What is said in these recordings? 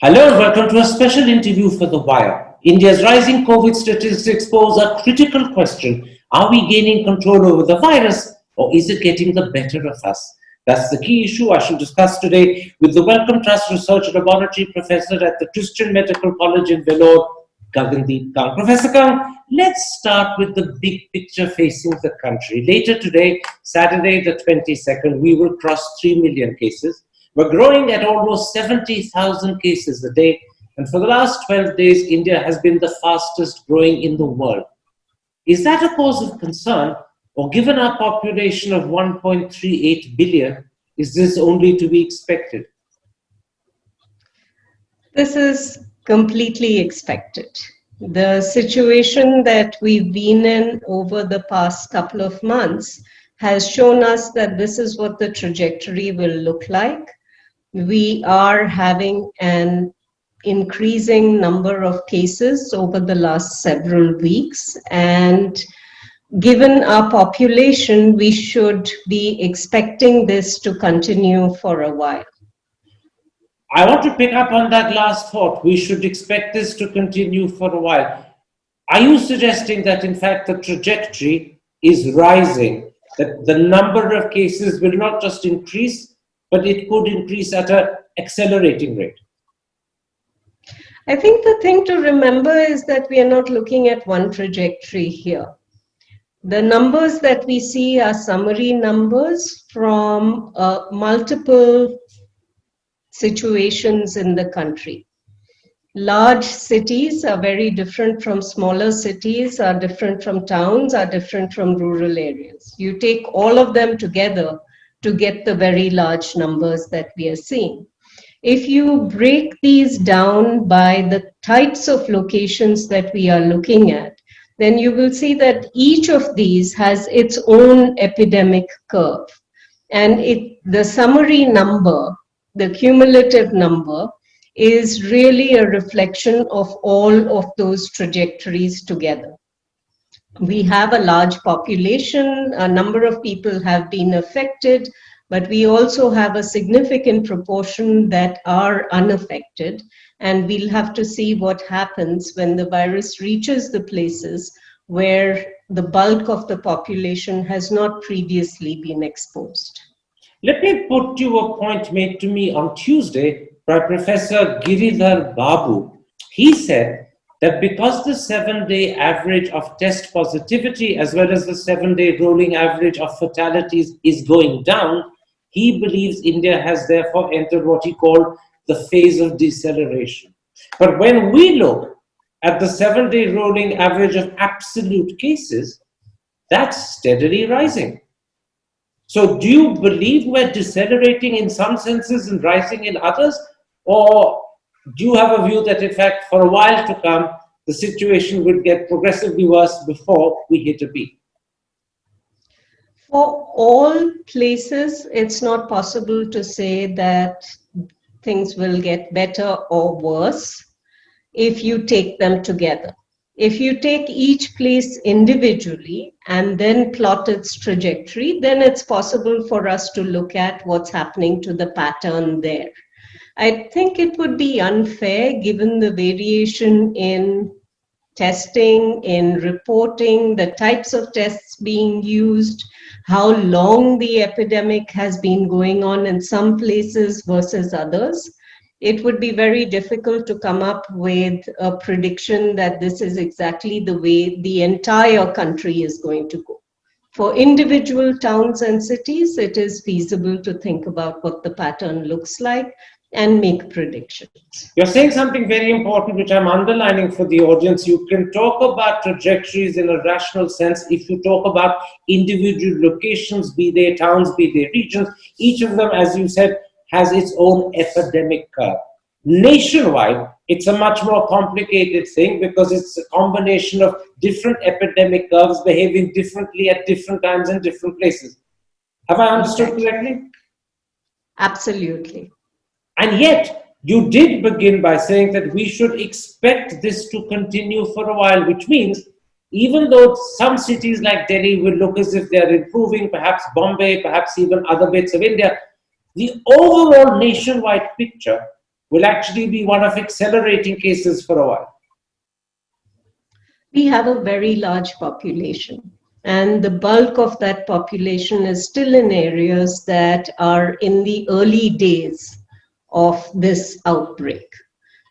Hello and welcome to a special interview for The Wire. India's rising COVID statistics pose a critical question. Are we gaining control over the virus or is it getting the better of us? That's the key issue I shall discuss today with the Wellcome Trust Research Laboratory Professor at the Christian Medical College in Vellore, Gagandeep Kang. Professor Kang, let's start with the big picture facing the country. Later today, Saturday the 22nd, we will cross 3 million cases. We're growing at almost 70,000 cases a day, and for the last 12 days, India has been the fastest growing in the world. Is that a cause of concern, or given our population of 1.38 billion, is this only to be expected? This is completely expected. The situation that we've been in over the past couple of months has shown us that this is what the trajectory will look like. We are having an increasing number of cases over the last several weeks, and given our population, we should be expecting this to continue for a while. I want to pick up on that last thought. We should expect this to continue for a while. Are you suggesting that, in fact, the trajectory is rising, that the number of cases will not just increase, but it could increase at an accelerating rate? I think the thing to remember is that we are not looking at one trajectory here. The numbers that we see are summary numbers from multiple situations in the country. Large cities are very different from smaller cities, are different from towns, are different from rural areas. You take all of them together to get the very large numbers that we are seeing. If you break these down by the types of locations that we are looking at, then you will see that each of these has its own epidemic curve. And the summary number, the cumulative number, is really a reflection of all of those trajectories together. We have a large population, a number of people have been affected, but we also have a significant proportion that are unaffected, and we'll have to see what happens when the virus reaches the places where the bulk of the population has not previously been exposed. Let me put to you a point made to me on Tuesday by Professor Giridhar Babu. He said that because the 7-day average of test positivity as well as the 7-day rolling average of fatalities is going down, he believes India has therefore entered what he called the phase of deceleration. But when we look at the 7-day rolling average of absolute cases, that's steadily rising. So do you believe we're decelerating in some senses and rising in others? Or do you have a view that, in fact, for a while to come, the situation will get progressively worse before we hit a peak? For all places, it's not possible to say that things will get better or worse if you take them together. If you take each place individually and then plot its trajectory, then it's possible for us to look at what's happening to the pattern there. I think it would be unfair, given the variation in testing, in reporting, the types of tests being used, how long the epidemic has been going on in some places versus others. It would be very difficult to come up with a prediction that this is exactly the way the entire country is going to go. For individual towns and cities, it is feasible to think about what the pattern looks like and make predictions. You're saying something very important, which I'm underlining for the audience. You can talk about trajectories in a rational sense if you talk about individual locations, be they towns, be they regions. Each of them, as you said, has its own epidemic curve. Nationwide, it's a much more complicated thing because it's a combination of different epidemic curves behaving differently at different times in different places. Have I understood correctly? Absolutely. And yet, you did begin by saying that we should expect this to continue for a while, which means even though some cities like Delhi will look as if they're improving, perhaps Bombay, perhaps even other bits of India, the overall nationwide picture will actually be one of accelerating cases for a while? We have a very large population, and the bulk of that population is still in areas that are in the early days of this outbreak.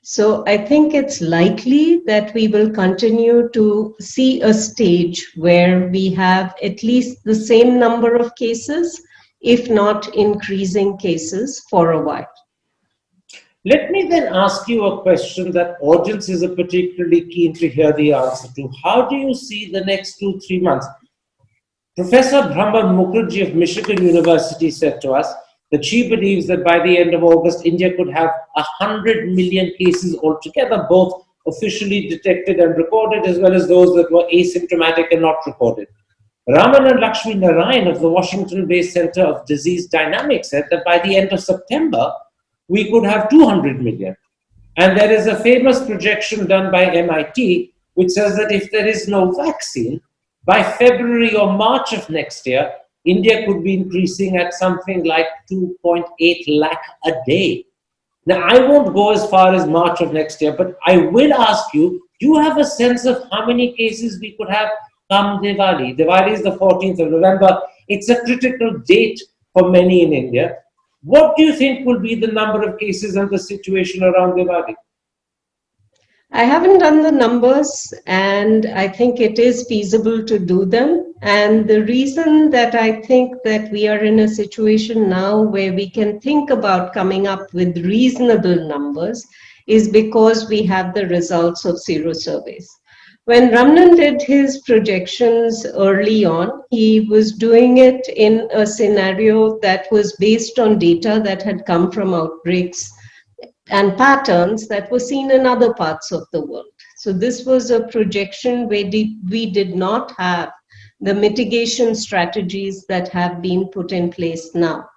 So I think it's likely that we will continue to see a stage where we have at least the same number of cases, if not increasing cases, for a while. Let me then ask you a question that audiences are particularly keen to hear the answer to. How do you see the next 2-3 months? Professor Brahma Mukherjee of Michigan University said to us that she believes that by the end of August, India could have 100 million cases altogether, both officially detected and recorded, as well as those that were asymptomatic and not recorded. Ramana Lakshmi Narayan of the Washington-based Center of Disease Dynamics said that by the end of September, we could have 200 million. And there is a famous projection done by MIT, which says that if there is no vaccine, by February or March of next year, India could be increasing at something like 2.8 lakh a day. Now, I won't go as far as March of next year, but I will ask you, do you have a sense of how many cases we could have come Diwali? Diwali is the 14th of November. It's a critical date for many in India. What do you think will be the number of cases and the situation around Diwali? I haven't done the numbers, and I think it is feasible to do them. And the reason that I think that we are in a situation now where we can think about coming up with reasonable numbers is because we have the results of sero surveys. When Ramnan did his projections early on, he was doing it in a scenario that was based on data that had come from outbreaks and patterns that were seen in other parts of the world. So this was a projection where we did not have the mitigation strategies that have been put in place now.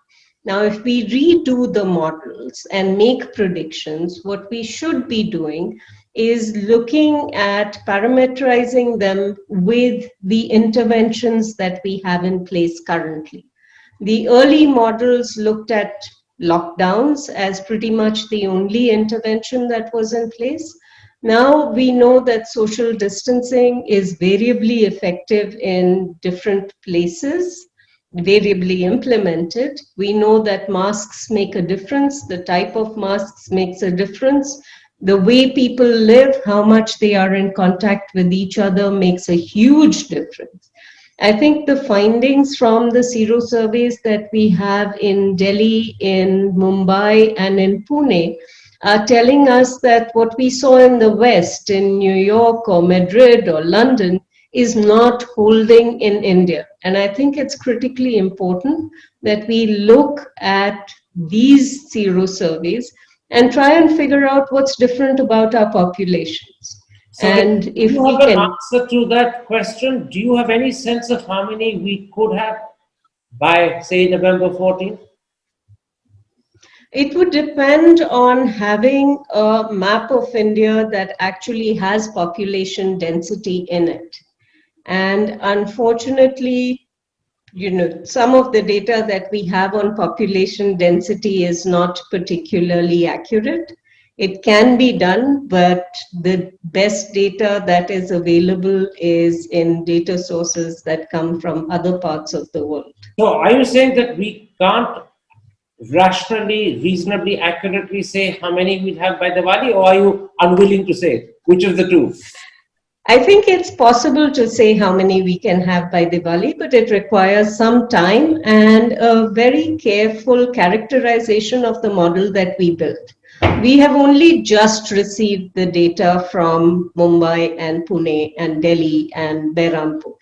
Now, if we redo the models and make predictions, what we should be doing is looking at parameterizing them with the interventions that we have in place currently. The early models looked at lockdowns as pretty much the only intervention that was in place. Now we know that social distancing is variably effective in different places, variably implemented. We know that masks make a difference. The type of masks makes a difference. The way people live, how much they are in contact with each other makes a huge difference. I think the findings from the sero surveys that we have in Delhi, in Mumbai, and in Pune are telling us that what we saw in the West, in New York or Madrid or London, is not holding in India. And I think it's critically important that we look at these sero surveys and try and figure out what's different about our populations. So and if you we have an can answer to that question, do you have any sense of how many we could have by, say, November 14th? It would depend on having a map of India that actually has population density in it. And unfortunately, some of the data that we have on population density is not particularly accurate. It can be done, but the best data that is available is in data sources that come from other parts of the world. So are you saying that we can't rationally, reasonably, accurately say how many we'll have by Diwali, or are you unwilling to say it? Which of the two? I think it's possible to say how many we can have by Diwali, but it requires some time and a very careful characterization of the model that we built. We have only just received the data from Mumbai and Pune and Delhi and Berhampur.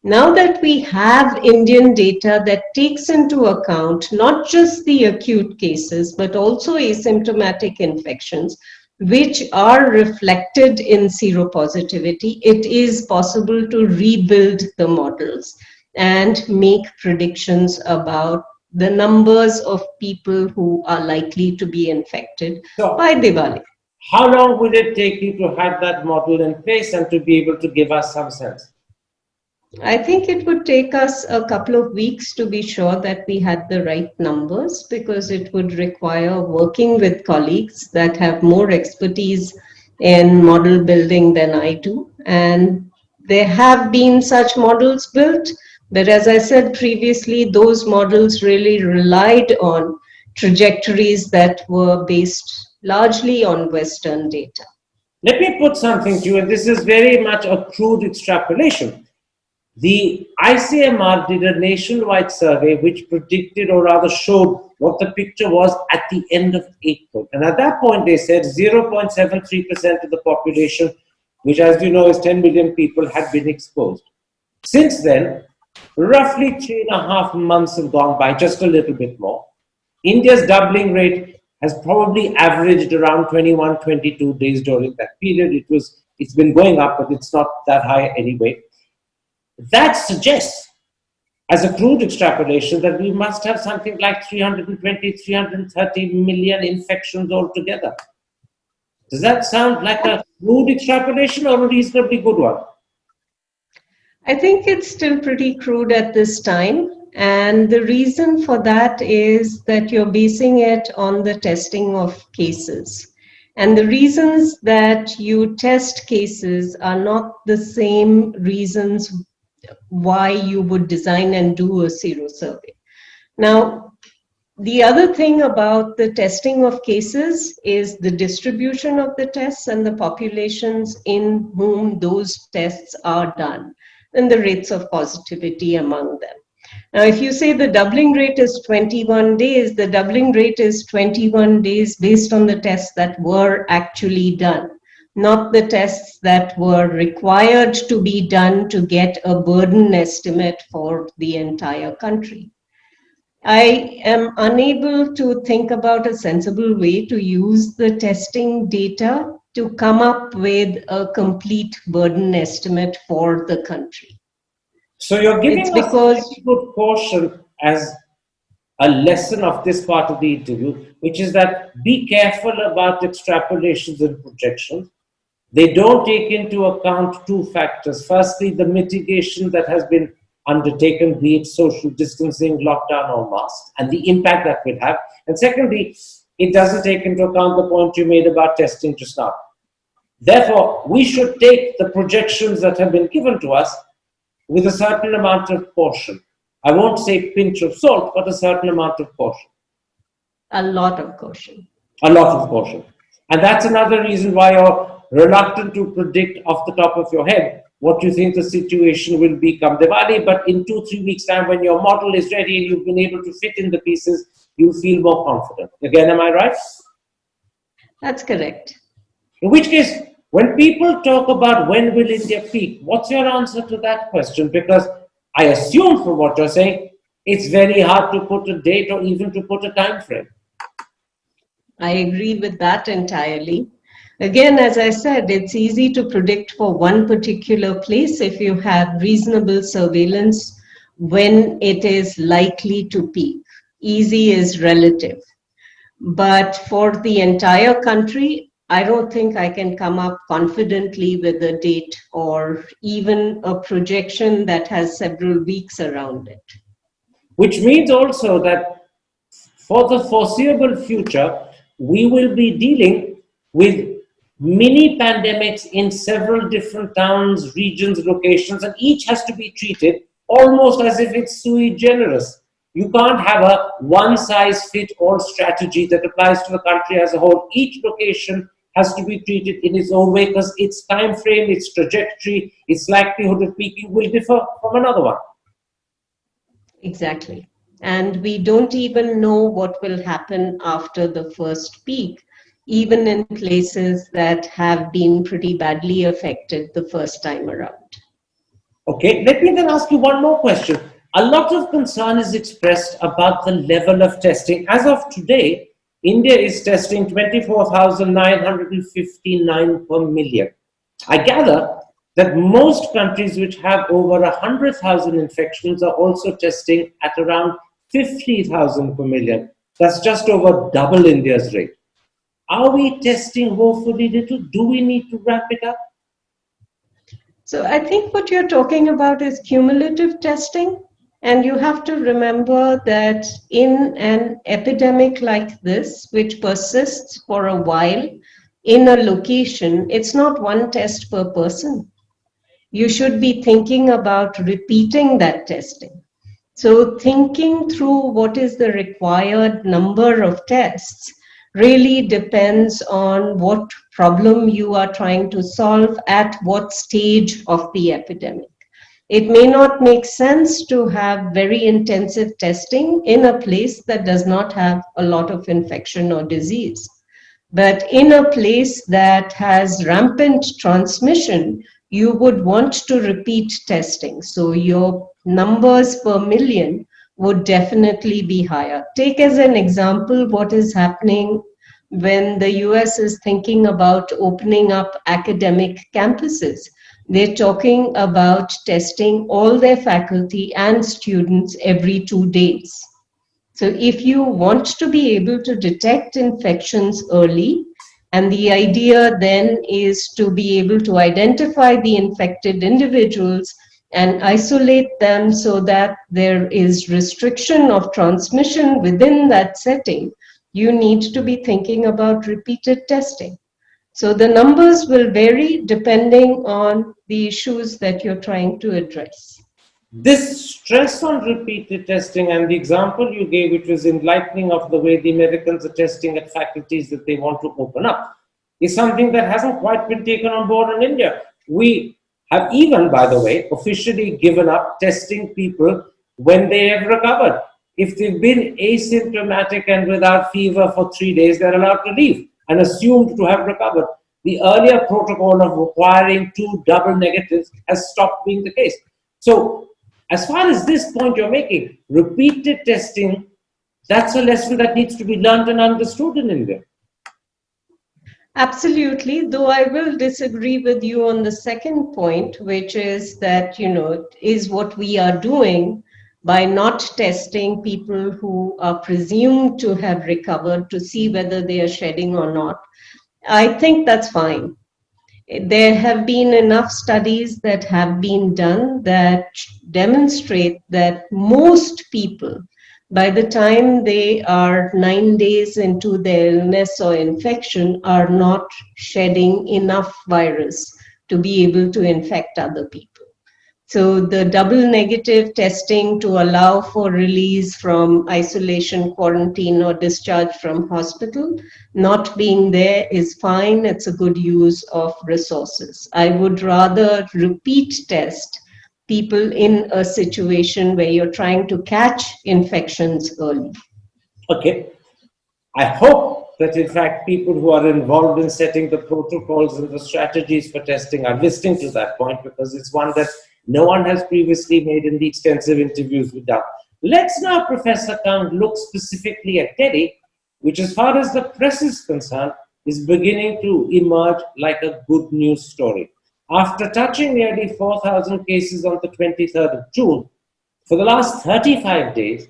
Now that we have Indian data that takes into account not just the acute cases, but also asymptomatic infections, which are reflected in seropositivity, it is possible to rebuild the models and make predictions about the numbers of people who are likely to be infected by Diwali. How long will it take you to have that model in place and to be able to give us some sense? I think it would take us a couple of weeks to be sure that we had the right numbers, because it would require working with colleagues that have more expertise in model building than I do. And there have been such models built, but as I said previously, those models really relied on trajectories that were based largely on Western data. Let me put something to you, and this is very much a crude extrapolation. The ICMR did a nationwide survey which predicted, or rather showed, what the picture was at the end of April. And at that point, they said 0.73% of the population, which, as you know, is 10 million people, had been exposed. Since then, roughly 3.5 months have gone by, just a little bit more. India's doubling rate has probably averaged around 21, 22 days during that period. It's been going up, but it's not that high anyway. That suggests, as a crude extrapolation, that we must have something like 320, 330 million infections altogether. Does that sound like a crude extrapolation or a reasonably good one? I think it's still pretty crude at this time. And the reason for that is that you're basing it on the testing of cases. And the reasons that you test cases are not the same reasons why you would design and do a sero survey. Now, the other thing about the testing of cases is the distribution of the tests and the populations in whom those tests are done, and the rates of positivity among them. Now, if you say the doubling rate is 21 days, the doubling rate is 21 days based on the tests that were actually done, not the tests that were required to be done to get a burden estimate for the entire country. I am unable to think about a sensible way to use the testing data to come up with a complete burden estimate for the country. So you're giving It's us because a very good caution as a lesson of this part of the interview, which is that be careful about extrapolations and projections. They don't take into account two factors. Firstly, the mitigation that has been undertaken, be it social distancing, lockdown, or masks, and the impact that will have. And secondly, it doesn't take into account the point you made about testing just now. Therefore, we should take the projections that have been given to us with a certain amount of caution. I won't say pinch of salt, but a certain amount of caution. a lot of caution. A lot of caution. And that's another reason why you're reluctant to predict off the top of your head what you think the situation will be come Diwali. But in 2-3 weeks' time, when your model is ready and you've been able to fit in the pieces, you feel more confident. Again, am I right? That's correct. In which case, when people talk about when will India peak, what's your answer to that question? Because I assume from what you're saying, it's very hard to put a date or even to put a time frame. I agree with that entirely. Again, as I said, it's easy to predict for one particular place if you have reasonable surveillance when it is likely to peak. Easy is relative. But for the entire country, I don't think I can come up confidently with a date or even a projection that has several weeks around it. Which means also that for the foreseeable future, we will be dealing with mini pandemics in several different towns, regions, locations, and each has to be treated almost as if it's sui generis. You can't have a one-size-fits-all strategy that applies to the country as a whole. Each location has to be treated in its own way because its time frame, its trajectory, its likelihood of peaking will differ from another one. Exactly. And we don't even know what will happen after the first peak, even in places that have been pretty badly affected the first time around. Okay, let me then ask you one more question. A lot of concern is expressed about the level of testing. As of today, India is testing 24,959 per million. I gather that most countries which have over 100,000 infections are also testing at around 50,000 per million. That's just over double India's rate. Are we testing woefully little? Do we need to wrap it up? So I think what you're talking about is cumulative testing. And you have to remember that in an epidemic like this, which persists for a while in a location, it's not one test per person. You should be thinking about repeating that testing. So thinking through what is the required number of tests really depends on what problem you are trying to solve at what stage of the epidemic. It may not make sense to have very intensive testing in a place that does not have a lot of infection or disease. But in a place that has rampant transmission, you would want to repeat testing. So your numbers per million would definitely be higher. Take as an example what is happening when the US is thinking about opening up academic campuses. They're talking about testing all their faculty and students every 2 days. So if you want to be able to detect infections early, and the idea then is to be able to identify the infected individuals and isolate them so that there is restriction of transmission within that setting, you need to be thinking about repeated testing. So the numbers will vary depending on the issues that you're trying to address. This stress on repeated testing and the example you gave, which was enlightening of the way the Americans are testing at faculties that they want to open up, is something that hasn't quite been taken on board in India. We have even, by the way, officially given up testing people when they have recovered. If they've been asymptomatic and without fever for 3 days, they're allowed to leave and assumed to have recovered. The earlier protocol of requiring 2 double negatives has stopped being the case. So, as far as this point you're making, repeated testing, that's a lesson that needs to be learned and understood in India. Absolutely, though I will disagree with you on the second point, which is that, is what we are doing by not testing people who are presumed to have recovered to see whether they are shedding or not. I think that's fine. There have been enough studies that have been done that demonstrate that most people, by the time they are 9 days into their illness or infection, are not shedding enough virus to be able to infect other people. So the double negative testing to allow for release from isolation, quarantine, or discharge from hospital, not being there is fine. It's a good use of resources. I would rather repeat test people in a situation where you're trying to catch infections early. Okay. I hope that, in fact, people who are involved in setting the protocols and the strategies for testing are listening to that point, because it's one that no one has previously made in the extensive interviews we've done. Let's now, Professor Kang, look specifically at Delhi, which, as far as the press is concerned, is beginning to emerge like a good news story. After touching nearly 4,000 cases on the 23rd of June, for the last 35 days,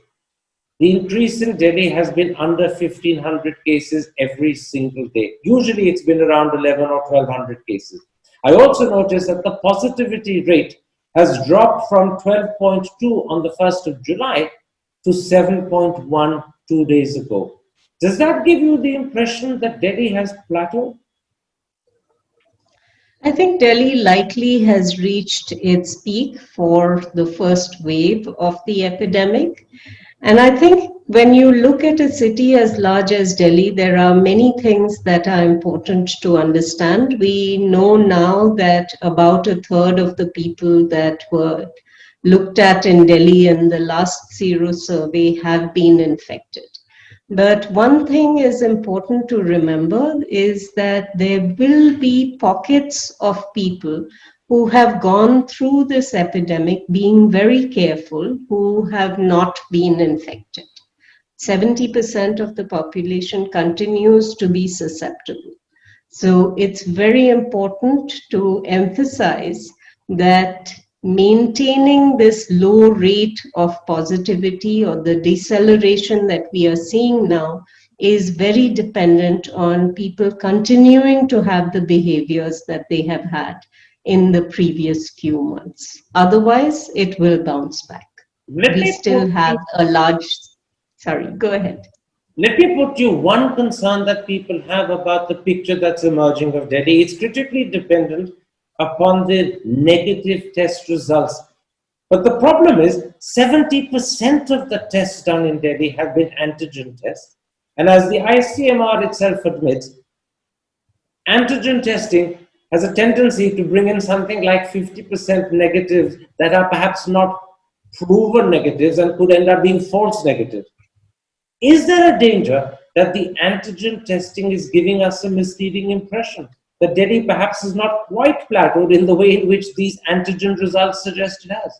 the increase in Delhi has been under 1,500 cases every single day. Usually it's been around 11 or 1,200 cases. I also noticed that the positivity rate has dropped from 12.2 on the 1st of July to 7.1 2 days ago. Does that give you the impression that Delhi has plateaued? I think Delhi likely has reached its peak for the first wave of the epidemic. And I think when you look at a city as large as Delhi, there are many things that are important to understand. We know now that about a third of the people that were looked at in Delhi in the last Sero survey have been infected. But one thing is important to remember is that there will be pockets of people who have gone through this epidemic being very careful, who have not been infected. 70% of the population continues to be susceptible. So it's very important to emphasize that maintaining this low rate of positivity or the deceleration that we are seeing now is very dependent on people continuing to have the behaviors that they have had. in the previous few months. Otherwise, it will bounce back. Let We me still put have you- a large, sorry, go ahead. Let me put you one concern that people have about the picture that's emerging of Delhi. It's critically dependent upon the negative test results. But the problem is 70% of the tests done in Delhi have been antigen tests. And as the ICMR itself admits, antigen testing has a tendency to bring in something like 50% negatives that are perhaps not proven negatives and could end up being false negatives. Is there a danger that the antigen testing is giving us a misleading impression? That Delhi perhaps is not quite plateaued in the way in which these antigen results suggest it has?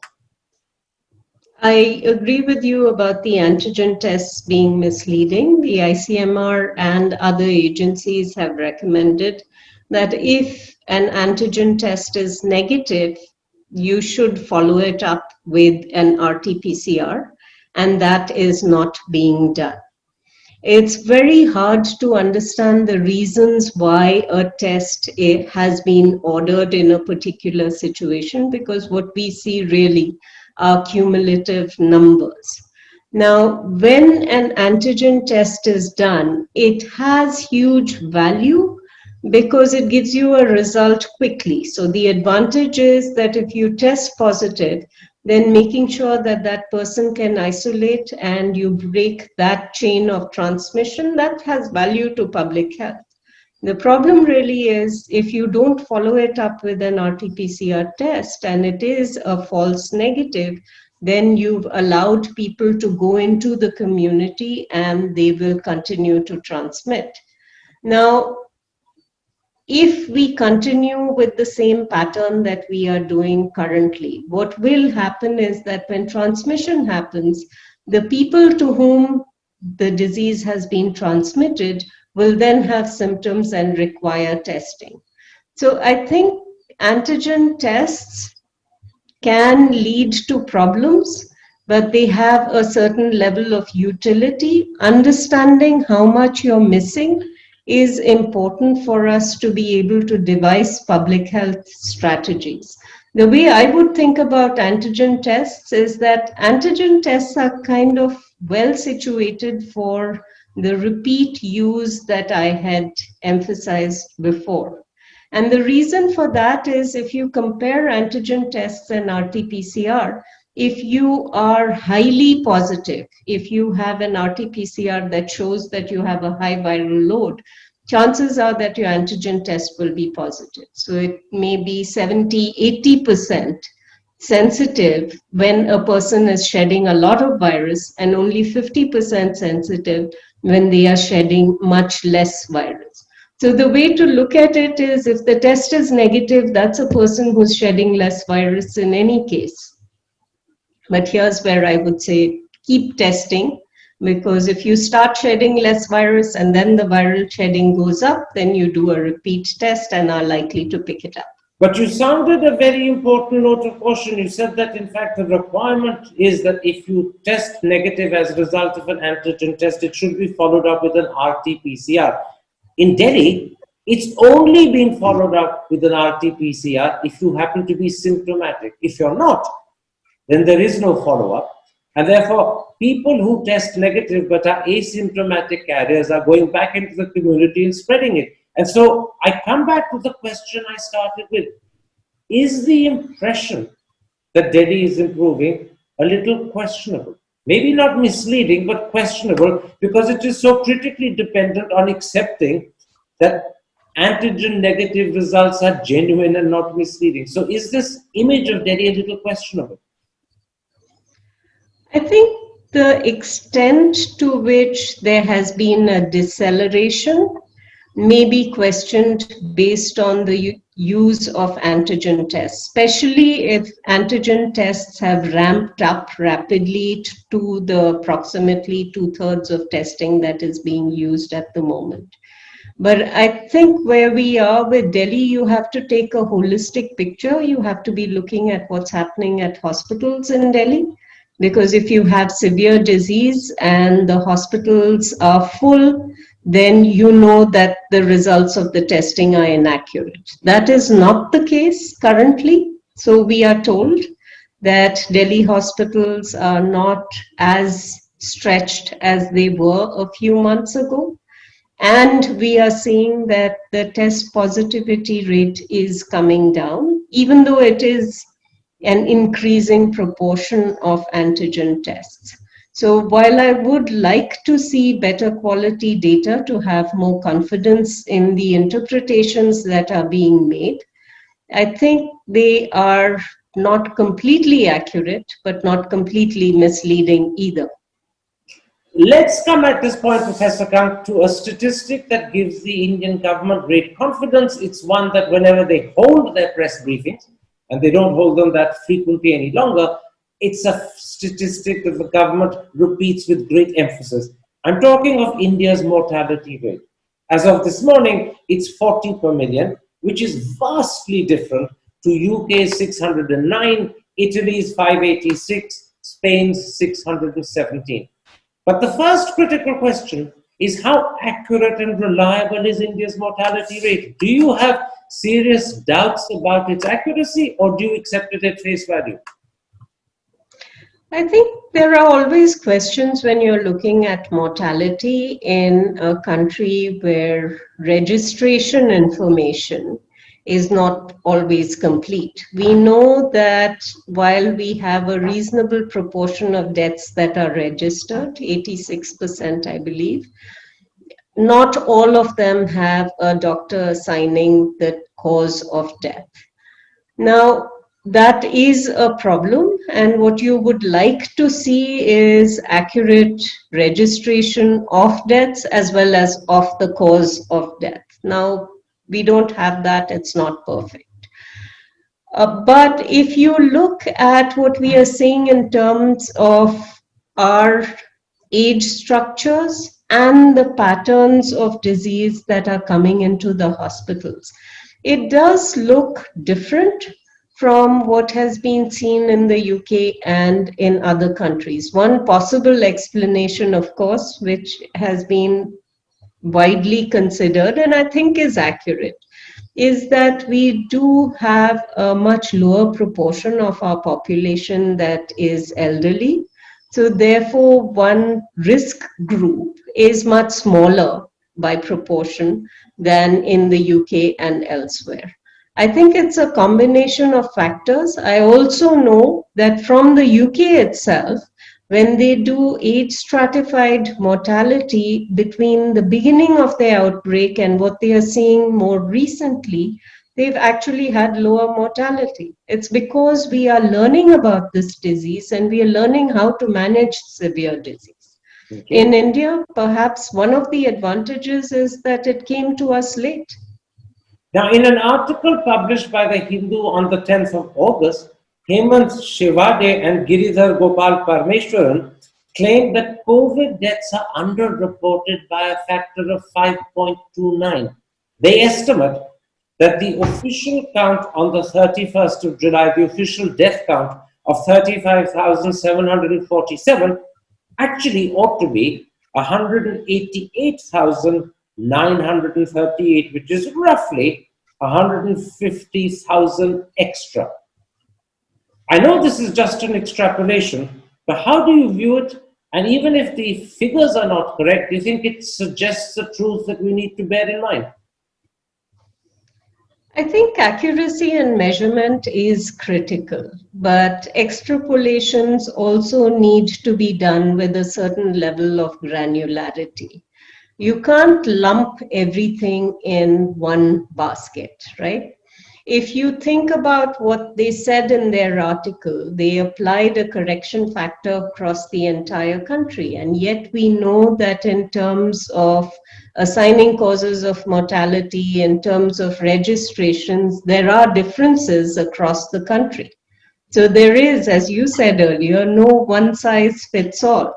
I agree with you about the antigen tests being misleading. The ICMR and other agencies have recommended that if an antigen test is negative, you should follow it up with an RT-PCR, and that is not being done. It's very hard to understand the reasons why a test has been ordered in a particular situation, because what we see really are cumulative numbers. Now, when an antigen test is done, it has huge value because it gives you a result quickly. So the advantage is that if you test positive, then making sure that that person can isolate and you break that chain of transmission, that has value to public health. The problem really is if you don't follow it up with an RT-PCR test and it is a false negative, then you've allowed people to go into the community and they will continue to transmit. Now, if we continue with the same pattern that we are doing currently, what will happen is that when transmission happens, the people to whom the disease has been transmitted will then have symptoms and require testing. So I think antigen tests can lead to problems, but they have a certain level of utility. Understanding how much you're missing is important for us to be able to devise public health strategies. The way I would think about antigen tests is that antigen tests are kind of well situated for the repeat use that I had emphasized before. And the reason for that is if you compare antigen tests and RT-PCR, if you are highly positive, if you have an RT-PCR that shows that you have a high viral load, chances are that your antigen test will be positive. So it may be 70, 80% sensitive when a person is shedding a lot of virus and only 50% sensitive when they are shedding much less virus. So the way to look at it is if the test is negative, that's a person who's shedding less virus in any case. But here's where I would say keep testing, because if you start shedding less virus and then the viral shedding goes up, then you do a repeat test and are likely to pick it up. But you sounded a very important note of caution. You said that, in fact, the requirement is that if you test negative as a result of an antigen test, it should be followed up with an RT-PCR. In Delhi, it's only been followed up with an RT-PCR if you happen to be symptomatic. If you're not, then there is no follow-up. And therefore, people who test negative but are asymptomatic carriers are going back into the community and spreading it. And so I come back to the question I started with. Is the impression that Delhi is improving a little questionable? Maybe not misleading, but questionable, because it is so critically dependent on accepting that antigen negative results are genuine and not misleading. So is this image of Delhi a little questionable? I think the extent to which there has been a deceleration may be questioned based on the use of antigen tests, especially if antigen tests have ramped up rapidly to the approximately 2/3 of testing that is being used at the moment. But I think where we are with Delhi, you have to take a holistic picture. You have to be looking at what's happening at hospitals in Delhi. Because if you have severe disease and the hospitals are full, then you know that the results of the testing are inaccurate. That is not the case currently. So we are told that Delhi hospitals are not as stretched as they were a few months ago. And we are seeing that the test positivity rate is coming down, even though it is an increasing proportion of antigen tests. So while I would like to see better quality data to have more confidence in the interpretations that are being made, I think they are not completely accurate, but not completely misleading either. Let's come at this point, Professor Kant, to a statistic that gives the Indian government great confidence. It's one that whenever they hold their press briefings, and they don't hold them that frequently any longer, it's a statistic that the government repeats with great emphasis. I'm talking of India's mortality rate. As of this morning, it's 40 per million, which is vastly different to UK's 609, Italy's 586, Spain's 617. But the first critical question is how accurate and reliable is India's mortality rate? Do you have serious doubts about its accuracy, or do you accept it at face value? I think there are always questions when you're looking at mortality in a country where registration information is not always complete. We know that while we have a reasonable proportion of deaths that are registered, 86%, I believe, not all of them have a doctor assigning the cause of death. Now, that is a problem, and what you would like to see is accurate registration of deaths as well as of the cause of death. Now, we don't have that, it's not perfect. But if you look at what we are seeing in terms of our age structures and the patterns of disease that are coming into the hospitals, it does look different from what has been seen in the UK and in other countries. One possible explanation, of course, which has been widely considered and I think is accurate, is that we do have a much lower proportion of our population that is elderly. So therefore, one risk group is much smaller by proportion than in the UK and elsewhere. I think it's a combination of factors. I also know that from the UK itself, when they do age stratified mortality between the beginning of the outbreak and what they are seeing more recently, they've actually had lower mortality. It's because we are learning about this disease and we are learning how to manage severe disease. In India, perhaps one of the advantages is that it came to us late. Now, in an article published by the Hindu on the 10th of August, Hemant Shivade and Giridhar Gopal Parmeshwaran claimed that COVID deaths are underreported by a factor of 5.29. They estimate that the official count on the 31st of July, the official death count of 35,747, actually ought to be 188,938, which is roughly 150,000 extra. I know this is just an extrapolation, but how do you view it? And even if the figures are not correct, do you think it suggests a truth that we need to bear in mind? I think accuracy and measurement is critical, but extrapolations also need to be done with a certain level of granularity. You can't lump everything in one basket, right? If you think about what they said in their article, they applied a correction factor across the entire country. And yet we know that in terms of assigning causes of mortality, in terms of registrations, there are differences across the country. So there is, as you said earlier, no one size fits all.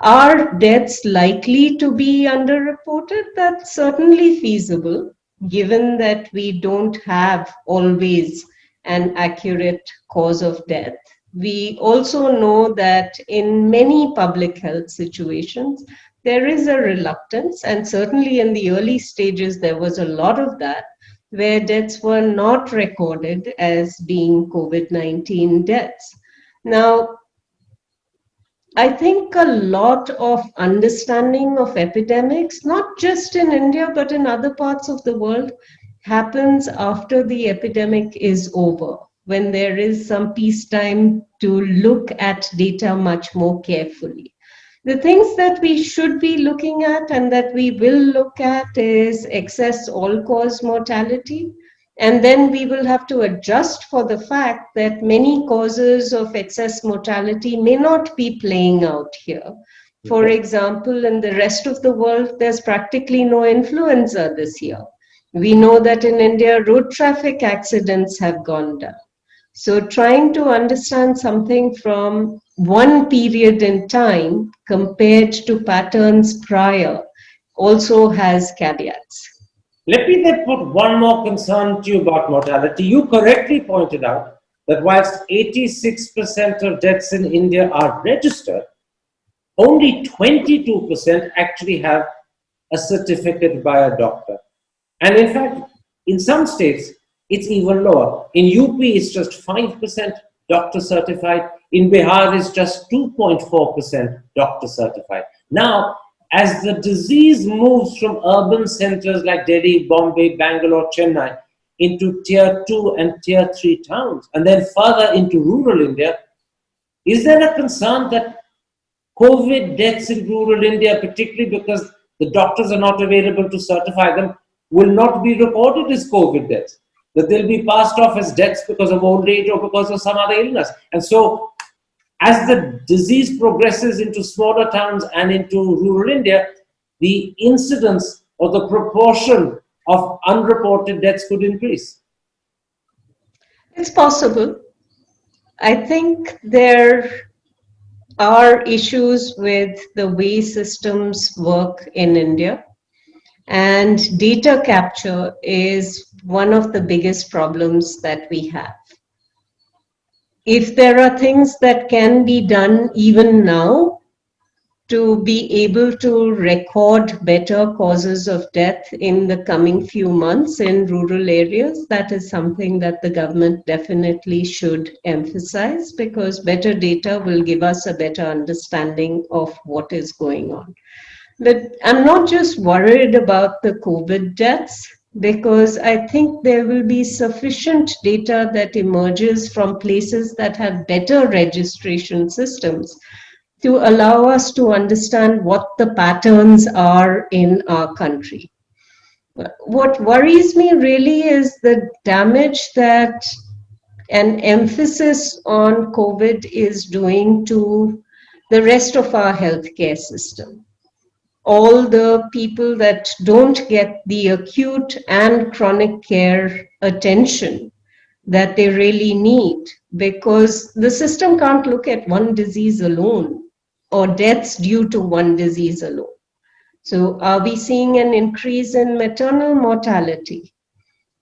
Are deaths likely to be underreported? That's certainly feasible, given that we don't have always an accurate cause of death. We also know that in many public health situations, there is a reluctance, and certainly in the early stages, there was a lot of that, where deaths were not recorded as being COVID-19 deaths. Now, I think a lot of understanding of epidemics, not just in India, but in other parts of the world, happens after the epidemic is over, when there is some peacetime to look at data much more carefully. The things that we should be looking at and that we will look at is excess all-cause mortality. And then we will have to adjust for the fact that many causes of excess mortality may not be playing out here. For example, in the rest of the world, there's practically no influenza this year. We know that in India, road traffic accidents have gone down. So trying to understand something from one period in time compared to patterns prior also has caveats. Let me then put one more concern to you about mortality. You correctly pointed out that whilst 86% of deaths in India are registered, only 22% actually have a certificate by a doctor. And in fact, in some states, it's even lower. In UP, it's just 5% doctor certified. In Bihar, it's just 2.4% doctor certified. Now, as the disease moves from urban centers like Delhi, Bombay, Bangalore, Chennai into tier 2 and tier 3 towns, and then further into rural India, is there a concern that COVID deaths in rural India, particularly because the doctors are not available to certify them, will not be recorded as COVID deaths? That they'll be passed off as deaths because of old age or because of some other illness. And so, as the disease progresses into smaller towns and into rural India, the incidence or the proportion of unreported deaths could increase. It's possible. I think there are issues with the way systems work in India. And data capture is one of the biggest problems that we have. If there are things that can be done even now to be able to record better causes of death in the coming few months in rural areas, that is something that the government definitely should emphasize, because better data will give us a better understanding of what is going on. But I'm not just worried about the COVID deaths, because I think there will be sufficient data that emerges from places that have better registration systems to allow us to understand what the patterns are in our country. What worries me really is the damage that an emphasis on COVID is doing to the rest of our healthcare system. All the people that don't get the acute and chronic care attention that they really need, because the system can't look at one disease alone or deaths due to one disease alone. So are we seeing an increase in maternal mortality?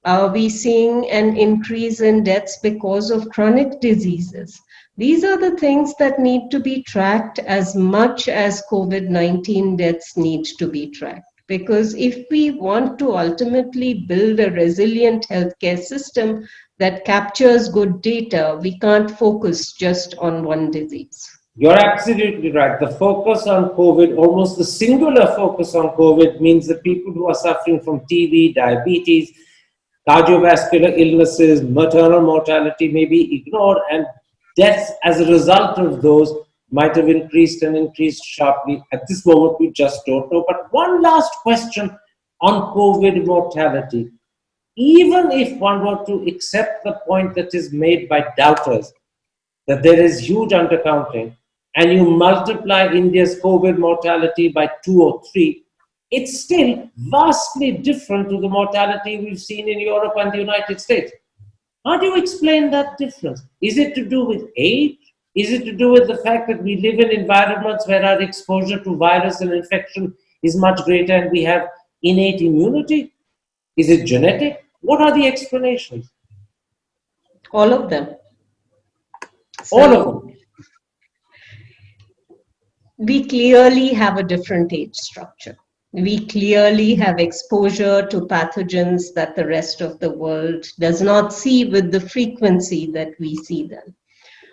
Are we seeing an increase in deaths because of chronic diseases? These are the things that need to be tracked as much as COVID-19 deaths need to be tracked. Because if we want to ultimately build a resilient healthcare system that captures good data, we can't focus just on one disease. You're absolutely right. The focus on COVID, almost the singular focus on COVID, means that people who are suffering from TB, diabetes, cardiovascular illnesses, maternal mortality may be ignored, and deaths as a result of those might have increased and increased sharply. At this moment, we just don't know. But one last question on COVID mortality. Even if one were to accept the point that is made by doubters, that there is huge undercounting, and you multiply India's COVID mortality by 2 or 3, it's still vastly different to the mortality we've seen in Europe and the United States. How do you explain that difference? Is it to do with age? Is it to do with the fact that we live in environments where our exposure to virus and infection is much greater and we have innate immunity? Is it genetic? What are the explanations? All of them. All of them. we clearly have a different age structure. We clearly have exposure to pathogens that the rest of the world does not see with the frequency that we see them.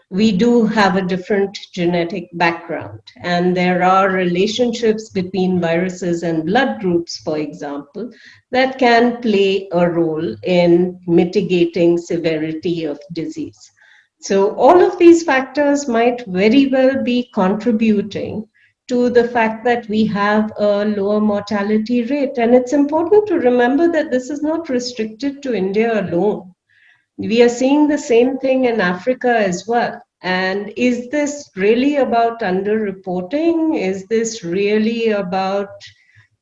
We do have a different genetic background, and there are relationships between viruses and blood groups, for example, that can play a role in mitigating severity of disease. So all of these factors might very well be contributing to the fact that we have a lower mortality rate. And it's important to remember that this is not restricted to India alone. We are seeing the same thing in Africa as well. And is this really about underreporting? Is this really about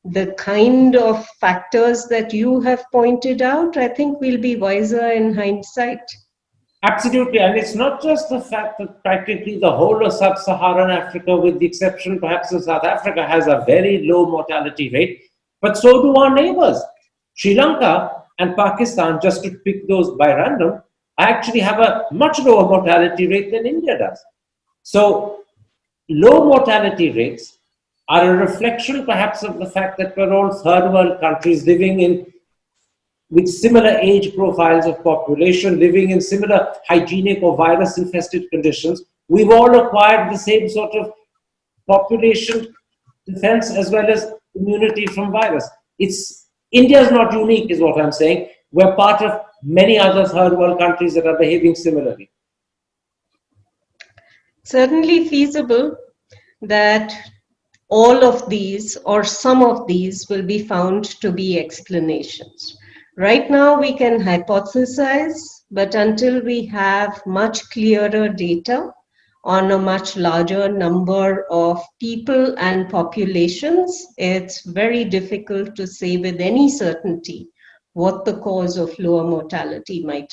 the kind of factors that you have pointed out? I think we'll be wiser in hindsight. Absolutely, and it's not just the fact that practically the whole of sub-Saharan Africa, with the exception perhaps of South Africa, has a very low mortality rate, but so do our neighbors. Sri Lanka and Pakistan, just to pick those by random, actually have a much lower mortality rate than India does. So low mortality rates are a reflection perhaps of the fact that we're all third world countries living in with similar age profiles of population, living in similar hygienic or virus-infested conditions. We've all acquired the same sort of population defense as well as immunity from virus. India is not unique, is what I'm saying. We're part of many other third world countries that are behaving similarly. Certainly feasible that all of these or some of these will be found to be explanations. Right now, we can hypothesize, but until we have much clearer data on a much larger number of people and populations, it's very difficult to say with any certainty what the cause of lower mortality might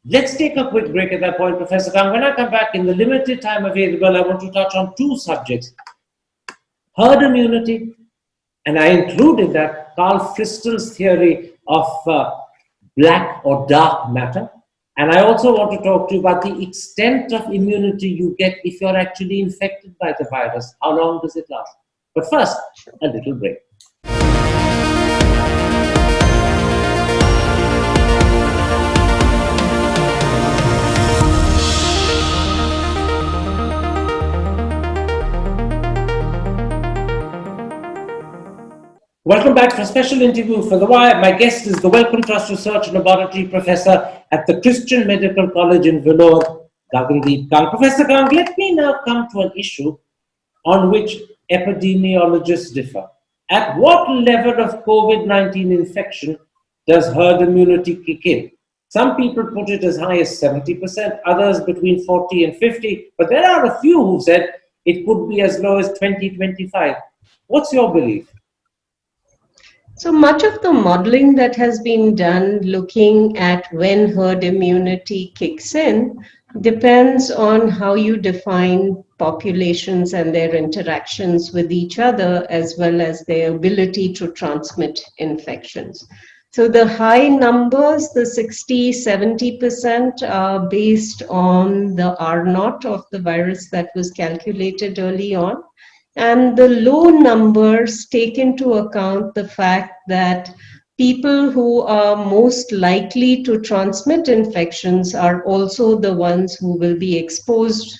be. Let's take a quick break at that point, Professor Kang. When I come back, in the limited time available, I want to touch on two subjects. Herd immunity, and I include in that Carl Friston's theory of black or dark matter. And I also want to talk to you about the extent of immunity you get if you're actually infected by the virus. How long does it last? But first, a little break. Welcome back for a special interview for The Wire. My guest is the Wellcome Trust Research Laboratory Professor at the Christian Medical College in Vellore, Gagandeep Kang. Professor Kang, let me now come to an issue on which epidemiologists differ. At what level of COVID-19 infection does herd immunity kick in? Some people put it as high as 70%, others between 40 and 50, but there are a few who said it could be as low as 20, 25. What's your belief? So much of the modeling that has been done looking at when herd immunity kicks in depends on how you define populations and their interactions with each other, as well as their ability to transmit infections. So the high numbers, the 60, 70%, are based on the R naught of the virus that was calculated early on. And the low numbers take into account the fact that people who are most likely to transmit infections are also the ones who will be exposed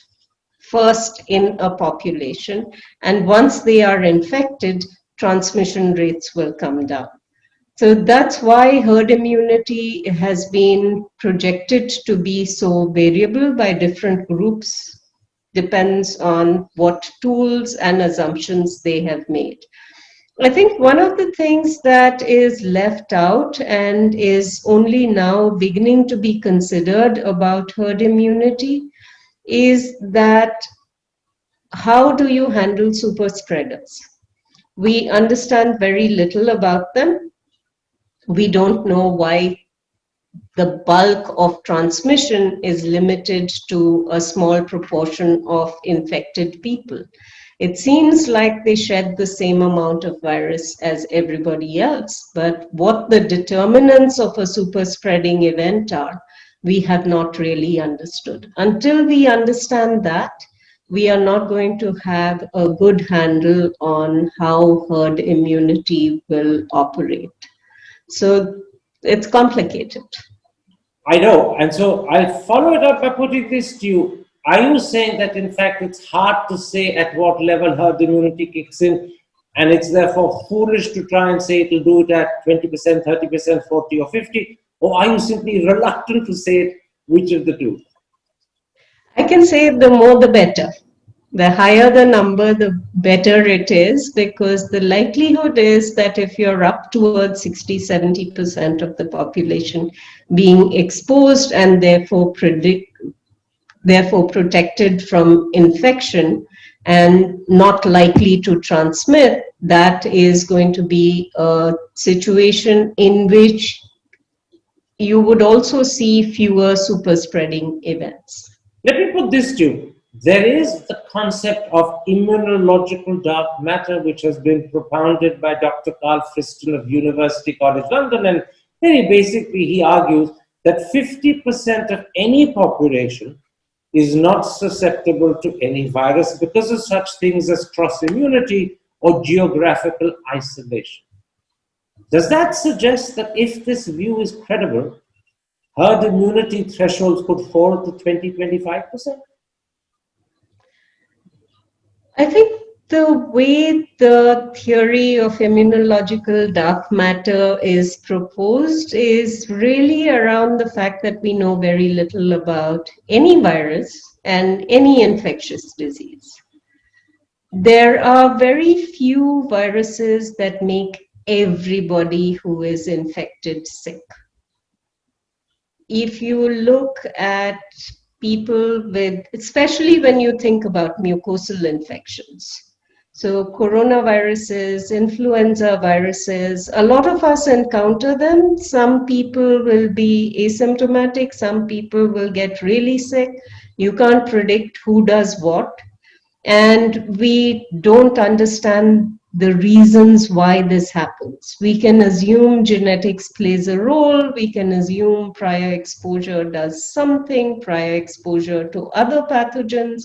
first in a population. And once they are infected, transmission rates will come down. So that's why herd immunity has been projected to be so variable by different groups. Depends on what tools and assumptions they have made. I think one of the things that is left out and is only now beginning to be considered about herd immunity is that how do you handle super spreaders? We understand very little about them. We don't know why the bulk of transmission is limited to a small proportion of infected people. It seems like they shed the same amount of virus as everybody else, but what the determinants of a super spreading event are, we have not really understood. Until we understand that, we are not going to have a good handle on how herd immunity will operate. So it's complicated. I know. And so I'll follow it up by putting this to you. Are you saying that, in fact, it's hard to say at what level herd immunity kicks in, and it's therefore foolish to try and say it'll do it at 20%, 30%, 40 or 50? Or are you simply reluctant to say it, which of the two? I can say the more the better. The higher the number, the better it is, because the likelihood is that if you're up towards 60, 70% of the population being exposed and therefore protected from infection and not likely to transmit, that is going to be a situation in which you would also see fewer super spreading events. Let me put this to you. There is the concept of immunological dark matter, which has been propounded by Dr. Carl Friston of University College London. And very basically, he argues that 50% of any population is not susceptible to any virus because of such things as cross immunity or geographical isolation. Does that suggest that if this view is credible, herd immunity thresholds could fall to 20-25%? I think the way the theory of immunological dark matter is proposed is really around the fact that we know very little about any virus and any infectious disease. There are very few viruses that make everybody who is infected sick. If you look at people with, especially when you think about mucosal infections, so coronaviruses, influenza viruses, a lot of us encounter them. Some people will be asymptomatic, some people will get really sick. You can't predict who does what. And we don't understand the reasons why this happens. We can assume genetics plays a role. We can assume prior exposure does something, prior exposure to other pathogens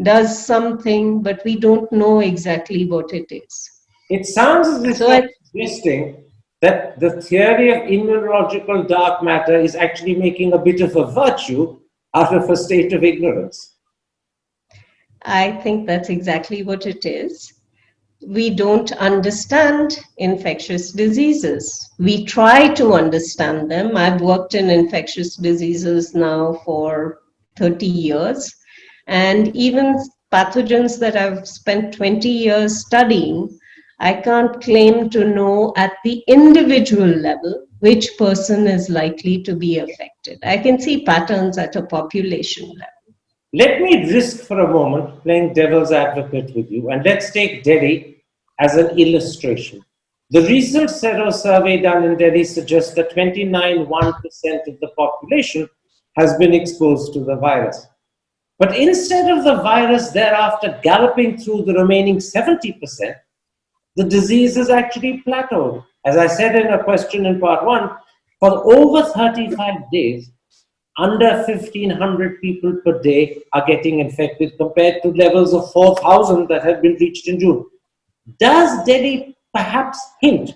does something, but we don't know exactly what it is. It sounds as if you're suggesting that the theory of immunological dark matter is actually making a bit of a virtue out of a state of ignorance. I think that's exactly what it is. We don't understand infectious diseases. We try to understand them. I've worked in infectious diseases now for 30 years. And even pathogens that I've spent 20 years studying, I can't claim to know at the individual level which person is likely to be affected. I can see patterns at a population level. Let me risk for a moment playing devil's advocate with you, and let's take Delhi as an illustration. The recent Sero survey done in Delhi suggests that 29.1% of the population has been exposed to the virus. But instead of the virus thereafter galloping through the remaining 70%, the disease has actually plateaued. As I said in a question in part one, for over 35 days, under 1,500 people per day are getting infected compared to levels of 4,000 that had been reached in June. Does Delhi perhaps hint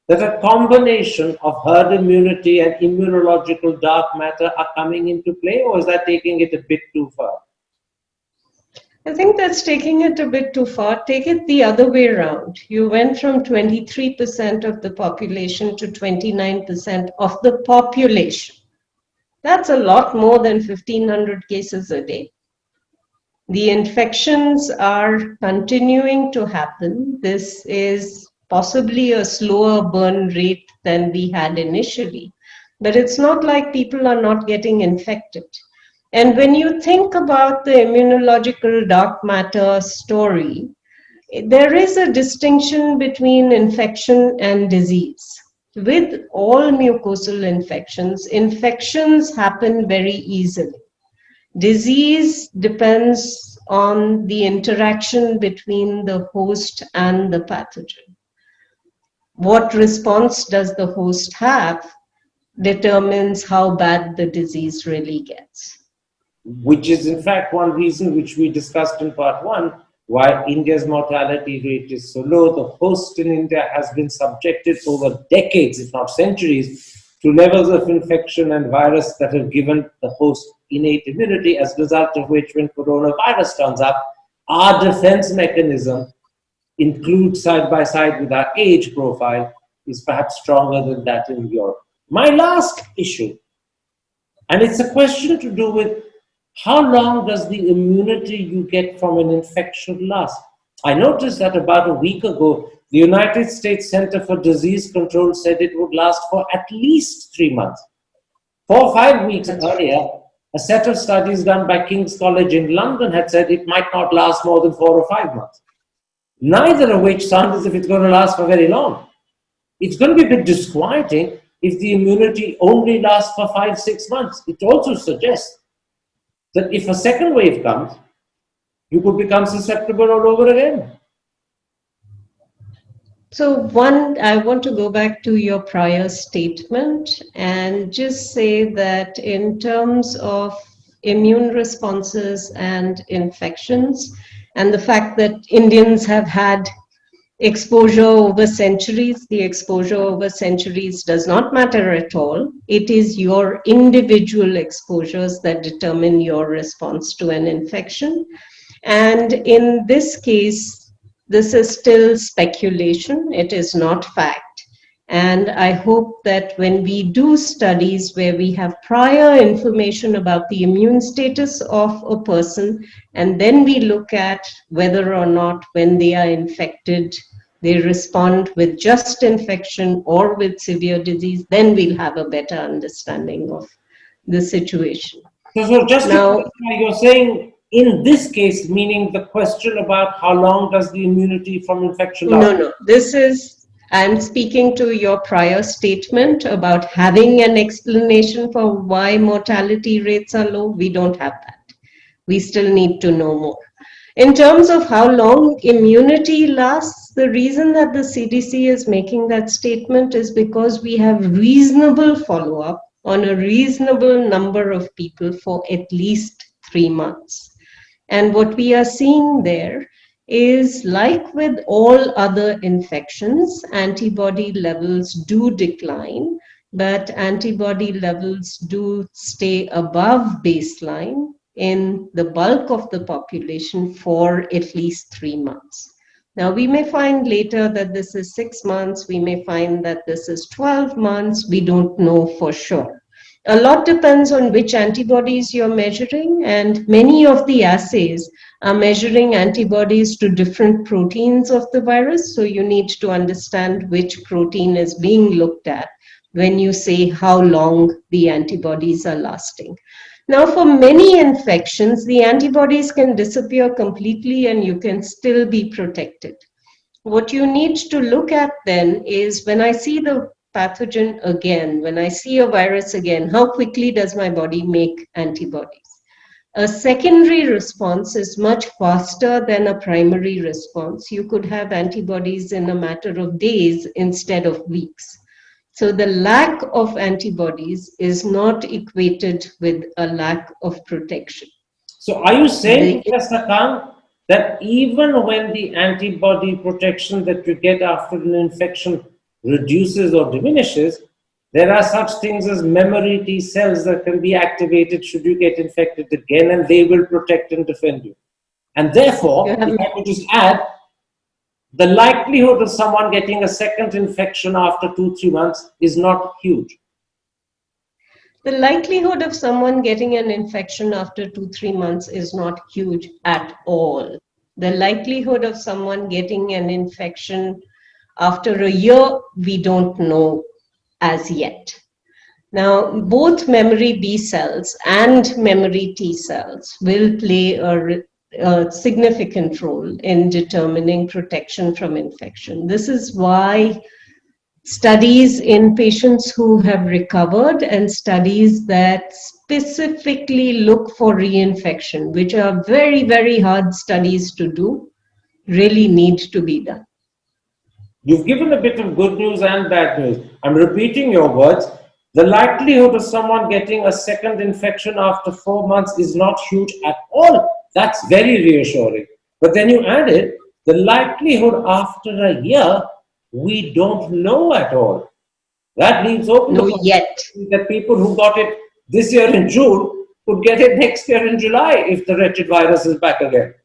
that a combination of herd immunity and immunological dark matter are coming into play, or is that taking it a bit too far? I think that's taking it a bit too far. Take it the other way around. You went from 23% of the population to 29% of the population. That's a lot more than 1,500 cases a day. The infections are continuing to happen. This is possibly a slower burn rate than we had initially, but it's not like people are not getting infected. And when you think about the immunological dark matter story, there is a distinction between infection and disease. With all mucosal infections, infections happen very easily. Disease depends on the interaction between the host and the pathogen. What response does the host have determines how bad the disease really gets. which is in fact one reason which we discussed in part one, why India's mortality rate is so low. The host in India has been subjected over decades, if not centuries, to levels of infection and virus that have given the host innate immunity, as a result of which, when coronavirus turns up, our defense mechanism, include side by side with our age profile, is perhaps stronger than that in Europe. My last issue, and it's a question to do with how long does the immunity you get from an infection last? I noticed that about a week ago, the United States Center for Disease Control said it would last for at least 3 months. 4 or 5 weeks earlier, a set of studies done by King's College in London had said it might not last more than 4 or 5 months. Neither of which sound as if it's going to last for very long. It's going to be a bit disquieting if the immunity only lasts for 5 or 6 months. It also suggests that if a second wave comes, you could become susceptible all over again. So one, I want to go back to your prior statement and just say that in terms of immune responses and infections, and the fact that Indians have had exposure over centuries, the exposure over centuries does not matter at all. It is your individual exposures that determine your response to an infection. And in this case, this is still speculation. It is not fact. And I hope that when we do studies where we have prior information about the immune status of a person, and then we look at whether or not when they are infected, they respond with just infection or with severe disease, then we'll have a better understanding of the situation. So just now, to clarify, you're saying in this case, meaning the question about how long does the immunity from infection last? No, I'm speaking to your prior statement about having an explanation for why mortality rates are low. We don't have that. We still need to know more. In terms of how long immunity lasts, the reason that the CDC is making that statement is because we have reasonable follow-up on a reasonable number of people for at least 3 months. And what we are seeing there is, like with all other infections, antibody levels do decline, but antibody levels do stay above baseline in the bulk of the population for at least 3 months. Now, we may find later that this is 6 months, we may find that this is 12 months, we don't know for sure. A lot depends on which antibodies you're measuring, and many of the assays are measuring antibodies to different proteins of the virus, so you need to understand which protein is being looked at when you say how long the antibodies are lasting. Now, for many infections, the antibodies can disappear completely and you can still be protected. What you need to look at then is, when I see the pathogen again, when I see a virus again, how quickly does my body make antibodies? A secondary response is much faster than a primary response. You could have antibodies in a matter of days instead of weeks. So the lack of antibodies is not equated with a lack of protection. So are you saying, Professor Khan, that even when the antibody protection that you get after an infection reduces or diminishes, there are such things as memory T cells that can be activated should you get infected again, and they will protect and defend you? And therefore, if I could just add, the likelihood of someone getting a second infection after 2-3 months is not huge. The likelihood of someone getting an infection after 2-3 months is not huge at all. The likelihood of someone getting an infection after a year, we don't know as yet. Now, both memory B cells and memory T cells will play a significant role in determining protection from infection. This is why studies in patients who have recovered and studies that specifically look for reinfection, which are very, very hard studies to do, really need to be done. You've given a bit of good news and bad news. I'm repeating your words. The likelihood of someone getting a second infection after 4 months is not huge at all. That's very reassuring. But then you added the likelihood after a year, we don't know at all. That leaves open the No, yet. possibility that people who got it this year in June could get it next year in July if the wretched virus is back again.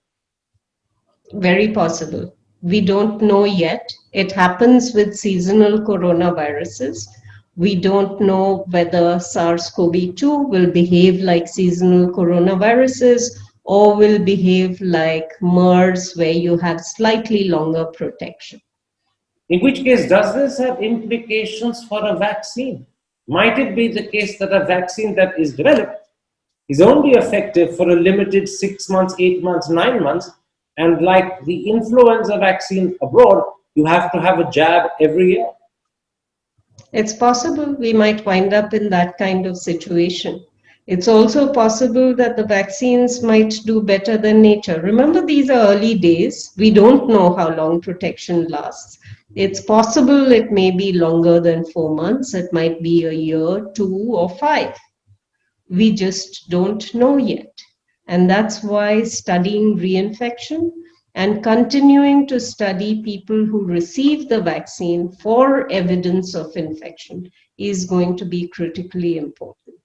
Very possible. We don't know yet. It happens with seasonal coronaviruses. We don't know whether SARS-CoV-2 will behave like seasonal coronaviruses or will behave like MERS, where you have slightly longer protection. In which case, does this have implications for a vaccine? Might it be the case that a vaccine that is developed is only effective for a limited 6 months, 8 months, 9 months, and like the influenza vaccine abroad, you have to have a jab every year? It's possible we might wind up in that kind of situation. It's also possible that the vaccines might do better than nature. Remember, these are early days. We don't know how long protection lasts. It's possible it may be longer than 4 months. It might be a year, 2, or 5. We just don't know yet. And that's why studying reinfection and continuing to study people who receive the vaccine for evidence of infection is going to be critically important.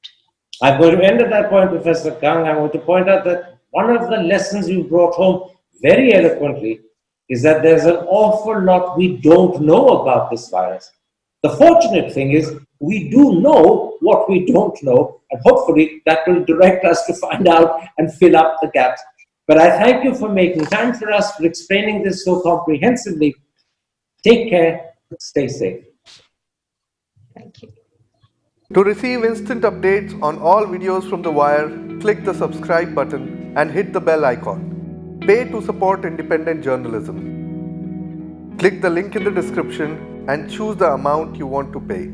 I'm going to end at that point, Professor Kang. I want to point out that one of the lessons you brought home very eloquently is that there's an awful lot we don't know about this virus. The fortunate thing is we do know what we don't know, and hopefully that will direct us to find out and fill up the gaps. But I thank you for making time for us, for explaining this so comprehensively. Take care, stay safe. Thank you. To receive instant updates on all videos from The Wire, click the subscribe button and hit the bell icon. Pay to support independent journalism. Click the link in the description and choose the amount you want to pay.